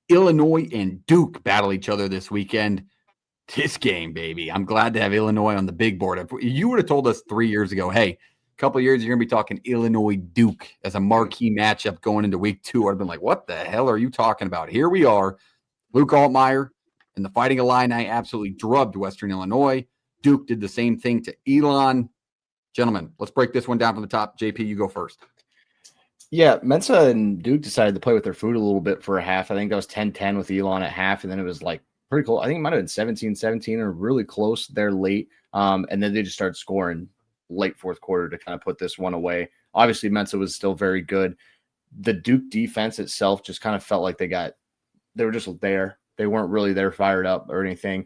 Illinois and Duke battle each other this weekend. This game, baby. I'm glad to have Illinois on the big board. If you would have told us 3 years ago, hey, a couple of years you're going to be talking Illinois Duke as a marquee matchup going into week 2, I'd have been like, what the hell are you talking about? Here we are. Luke Altmaier and the Fighting Illini absolutely drubbed Western Illinois. Duke did the same thing to Elon. Gentlemen, let's break this one down from the top. JP, you go first. Yeah, Mensa and Duke decided to play with their food a little bit for a half. I think that was 10-10 with Elon at half, and then it was like pretty cool. I think it might have been 17-17 or really close there late. And then they just started scoring late fourth quarter to kind of put this one away. Obviously, Mensa was still very good. The Duke defense itself just kind of felt like they were just there. They weren't really there fired up or anything.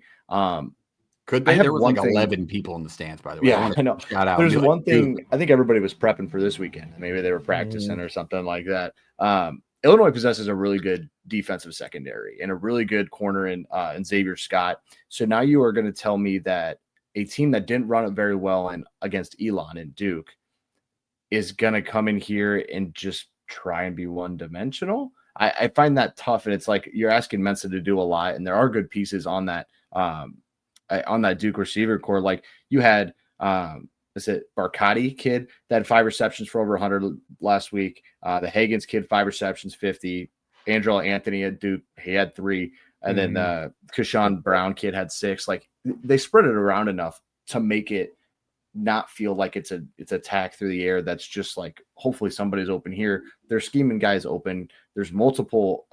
Could they? There was like 11 people in the stands, by the way. Yeah, I know. Shout out. There's one thing. I think everybody was prepping for this weekend. Maybe they were practicing or something like that. Illinois possesses a really good defensive secondary and a really good corner in Xavier Scott. So now you are going to tell me that a team that didn't run it very well against Elon and Duke is going to come in here and just try and be one-dimensional? I find that tough, and it's like you're asking Mensa to do a lot, and there are good pieces on that Duke receiver core. Like you had is it Barcati kid that had 5 receptions for over 100 last week. The Hagens kid, 5 receptions, 50. Andrew Anthony at Duke, he had 3. And then the Kashawn Brown kid had 6. Like they spread it around enough to make it not feel like it's attack through the air. That's just like, hopefully somebody's open here. They're scheming guys open. There's multiple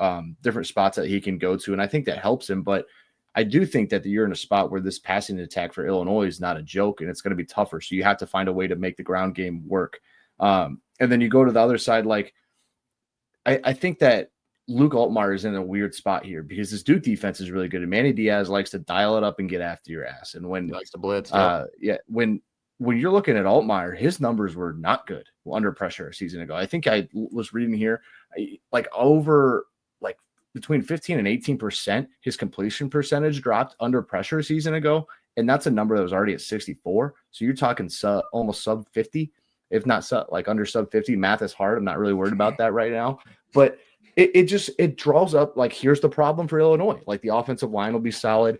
different spots that he can go to. And I think that helps him. But I do think that you're in a spot where this passing attack for Illinois is not a joke, and it's going to be tougher. So you have to find a way to make the ground game work. And then you go to the other side. Like I think that Luke Altmaier is in a weird spot here because this Duke defense is really good. And Manny Diaz likes to dial it up and get after your ass. And when he likes to blitz, when you're looking at Altmaier, his numbers were not good under pressure a season ago. I think I was reading here, between 15 and 18%, his completion percentage dropped under pressure a season ago. And that's a number that was already at 64. So you're talking almost sub 50, if not under sub 50. Math is hard. I'm not really worried about that right now. But it draws up, like, here's the problem for Illinois. Like, the offensive line will be solid.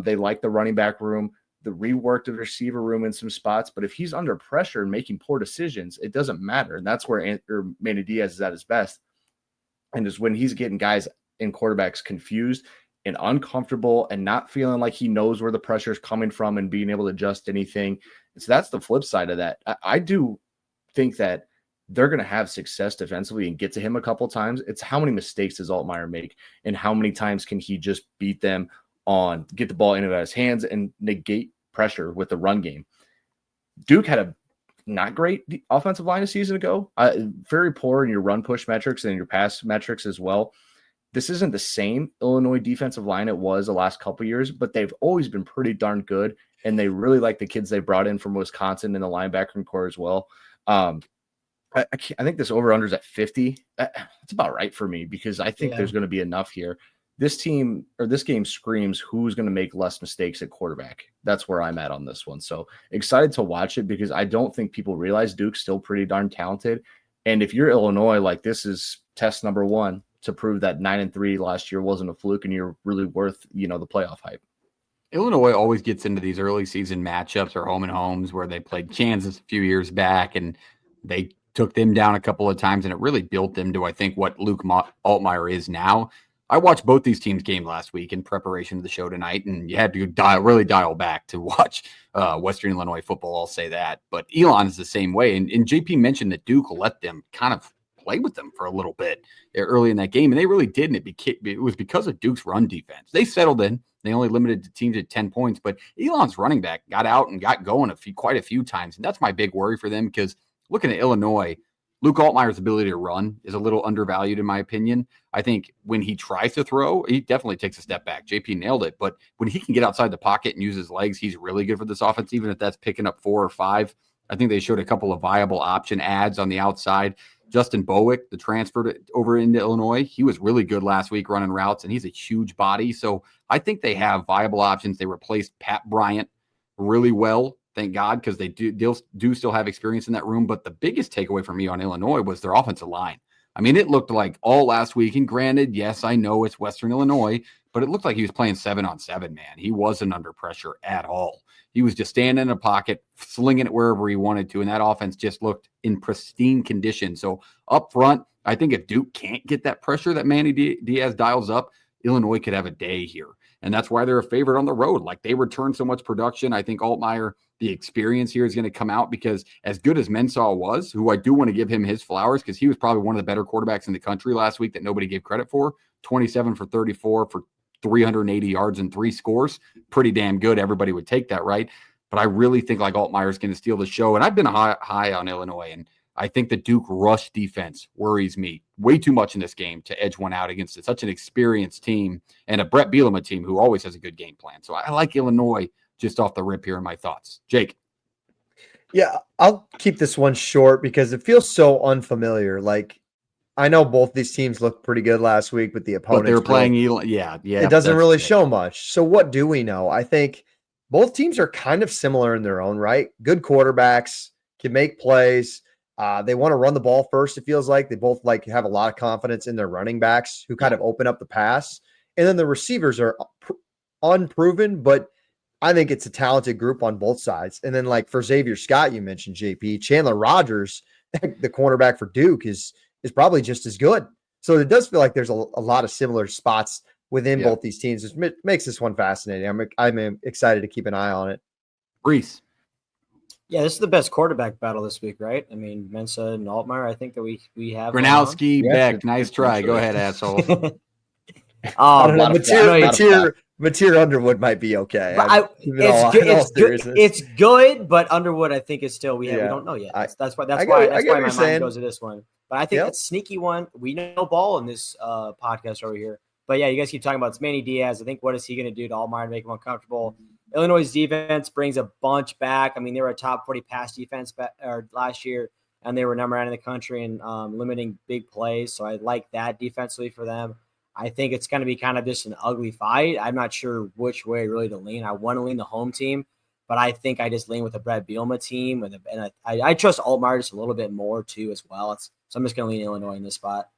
They like the running back room, the reworked receiver room in some spots. But if he's under pressure and making poor decisions, it doesn't matter. And that's where Manny Diaz is at his best. And is when he's getting guys and quarterbacks confused and uncomfortable and not feeling like he knows where the pressure is coming from and being able to adjust anything. So that's the flip side of that. I do think that they're going to have success defensively and get to him a couple times. It's how many mistakes does Altmaier make and how many times can he just beat them on, get the ball into his hands and negate pressure with the run game. Duke had a not great offensive line a season ago, very poor in your run push metrics and your pass metrics as well. This isn't the same Illinois defensive line it was the last couple of years, but they've always been pretty darn good, and they really like the kids they brought in from Wisconsin in the linebacker core as well. I think this over-under is at 50. That's about right for me because I think there's going to be enough here. This game screams who's going to make less mistakes at quarterback. That's where I'm at on this one. So excited to watch it because I don't think people realize Duke's still pretty darn talented. And if you're Illinois, like, this is test number 1 to prove that 9-3 last year wasn't a fluke and you're really worth, the playoff hype. Illinois always gets into these early season matchups or home and homes where they played Kansas a few years back and they took them down a couple of times, and it really built them to, I think, what Luke Altmaier is now. I watched both these teams' game last week in preparation of the show tonight, and you had to really dial back to watch Western Illinois football. I'll say that. But Elon is the same way. And JP mentioned that Duke let them kind of play with them for a little bit early in that game, and they really did. And it was because of Duke's run defense. They settled in. They only limited the team to 10 points, but Elon's running back got out and got going quite a few times. And that's my big worry for them because looking at Illinois, Luke Altmaier's ability to run is a little undervalued, in my opinion. I think when he tries to throw, he definitely takes a step back. JP nailed it. But when he can get outside the pocket and use his legs, he's really good for this offense, even if that's picking up 4 or 5. I think they showed a couple of viable option ads on the outside. Justin Bowick, the transfer over into Illinois, he was really good last week running routes, and he's a huge body. So I think they have viable options. They replaced Pat Bryant really well, thank God, because they do still have experience in that room. But the biggest takeaway for me on Illinois was their offensive line. I mean, it looked like all last week. And granted, yes, I know it's Western Illinois, but it looked like he was playing 7-on-7, man. He wasn't under pressure at all. He was just standing in a pocket, slinging it wherever he wanted to. And that offense just looked in pristine condition. So up front, I think if Duke can't get that pressure that Manny Diaz dials up, Illinois could have a day here. And that's why they're a favorite on the road. Like, they return so much production. I think Altmaier, the experience here is going to come out, because as good as Mensah was, who I do want to give him his flowers, because he was probably one of the better quarterbacks in the country last week that nobody gave credit for, 27 for 34 for 380 yards and 3 scores. Pretty damn good. Everybody would take that, right? But I really think like Altmaier is going to steal the show. And I've been high on Illinois, and I think the Duke rush defense worries me way too much in this game to edge one out against such an experienced team and a Brett Bielema team who always has a good game plan. So I like Illinois just off the rip here in my thoughts. Jake. Yeah, I'll keep this one short because it feels so unfamiliar. Like, I know both these teams looked pretty good last week, but the opponents, but they were playing, yeah. It doesn't really show much. So what do we know? I think both teams are kind of similar in their own right. Good quarterbacks, can make plays. They want to run the ball first. It feels like they both have a lot of confidence in their running backs who kind of open up the pass. And then the receivers are unproven, but I think it's a talented group on both sides. And then for Xavier Scott, you mentioned JP, Chandler Rogers, the cornerback for Duke is probably just as good. So it does feel like there's a lot of similar spots within both these teams, which makes this one fascinating. I'm excited to keep an eye on it. Reese. Yeah, this is the best quarterback battle this week, right? I mean, Mensah and Altmaier, I think that we have. Gronowski, Beck, nice try. Go ahead, asshole. I don't know. Mateer Underwood might be okay. It's good, but Underwood, I think, is still we don't know yet. That's why my mind goes to this one. But I think that's a sneaky one. We know ball in this podcast over here. But yeah, you guys keep talking about it's Manny Diaz. I think what is he going to do to Altmaier to make him uncomfortable? Illinois' defense brings a bunch back. I mean, they were a top 40 pass defense last year, and they were number 9 in the country in limiting big plays. So I like that defensively for them. I think it's going to be kind of just an ugly fight. I'm not sure which way really to lean. I want to lean the home team, but I think I just lean with the Brett Bielema team. And I trust Altmaier just a little bit more too as well. So I'm just going to lean Illinois in this spot.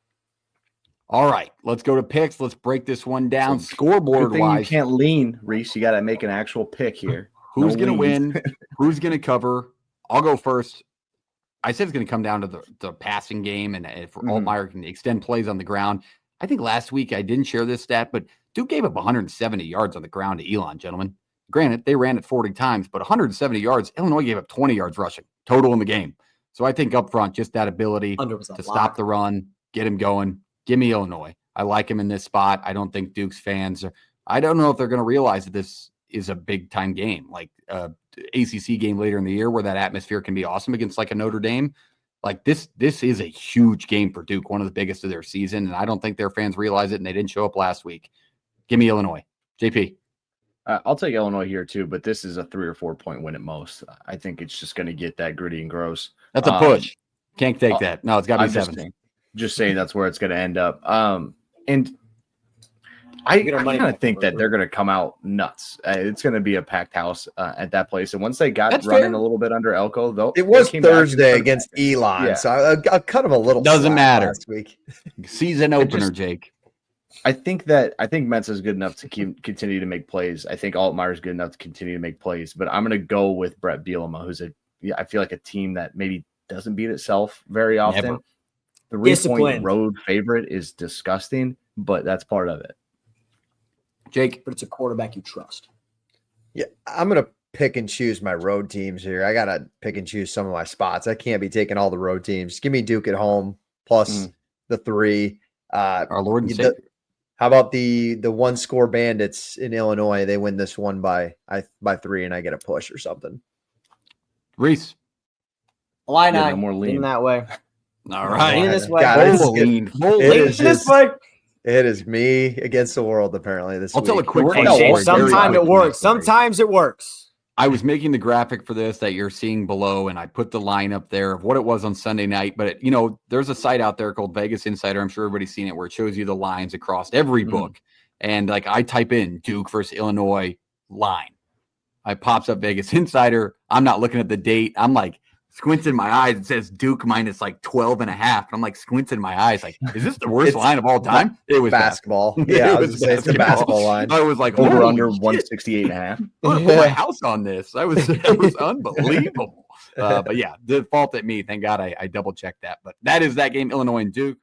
All right, let's go to picks. Let's break this one down. Scoreboard-wise, you can't lean, Reese. You got to make an actual pick here. Who's going to win? Who's going to cover? I'll go first. I said it's going to come down to the passing game, and if Altmaier can extend plays on the ground. I think last week I didn't share this stat, but Duke gave up 170 yards on the ground to Elon, gentlemen. Granted, they ran it 40 times, but 170 yards. Illinois gave up 20 yards rushing total in the game. So I think up front, just that ability to stop the run, get him going. Give me Illinois. I like him in this spot. I don't think Duke's fans I don't know if they're going to realize that this is a big time game, like ACC game later in the year where that atmosphere can be awesome against a Notre Dame. Like this is a huge game for Duke, one of the biggest of their season. And I don't think their fans realize it, and they didn't show up last week. Give me Illinois. JP. I'll take Illinois here too, but this is a 3 or 4 point win at most. I think it's just going to get that gritty and gross. That's a push. Can't take that. No, it's got to be 7. Just saying that's where it's going to end up. And I kind of think that they're going to come out nuts. It's going to be a packed house at that place. And once they got running a little bit under Elko, though, it was Thursday against Elon. So I cut him a little. Doesn't matter. Last week. Season opener, Jake. I think Mensah is good enough to continue to make plays. I think Altmaier is good enough to continue to make plays. But I'm going to go with Brett Bielema, who's I feel like a team that maybe doesn't beat itself very often. Never. The 3-point road favorite is disgusting, but that's part of it. Jake, but it's a quarterback you trust. Yeah, I'm going to pick and choose my road teams here. I got to pick and choose some of my spots. I can't be taking all the road teams. Give me Duke at home plus the 3. Our Lord and Savior. How about the 1-score Bandits in Illinois? They win this one by 3, and I get a push or something. Reese. Illini. No more lean that way. All right. Lean this way. Lean this way. It is me against the world, apparently, this week. I'll tell a quick story. Sometimes it works. Sometimes it works. I was making the graphic for this that you're seeing below, and I put the line up there of what it was on Sunday night. But, there's a site out there called Vegas Insider. I'm sure everybody's seen it, where it shows you the lines across every book. And, I type in Duke versus Illinois line. It pops up Vegas Insider. I'm not looking at the date. I'm squinting my eyes. It says Duke minus like 12.5. And I'm like squinting my eyes. Like, is this the worst line of all time? It was basketball. Yeah, I was going to say it's the basketball line. I was like, over under 168.5. I'm going to put my house on this. That was unbelievable. But yeah, the fault at me. Thank God I double checked that. But that is that game, Illinois and Duke.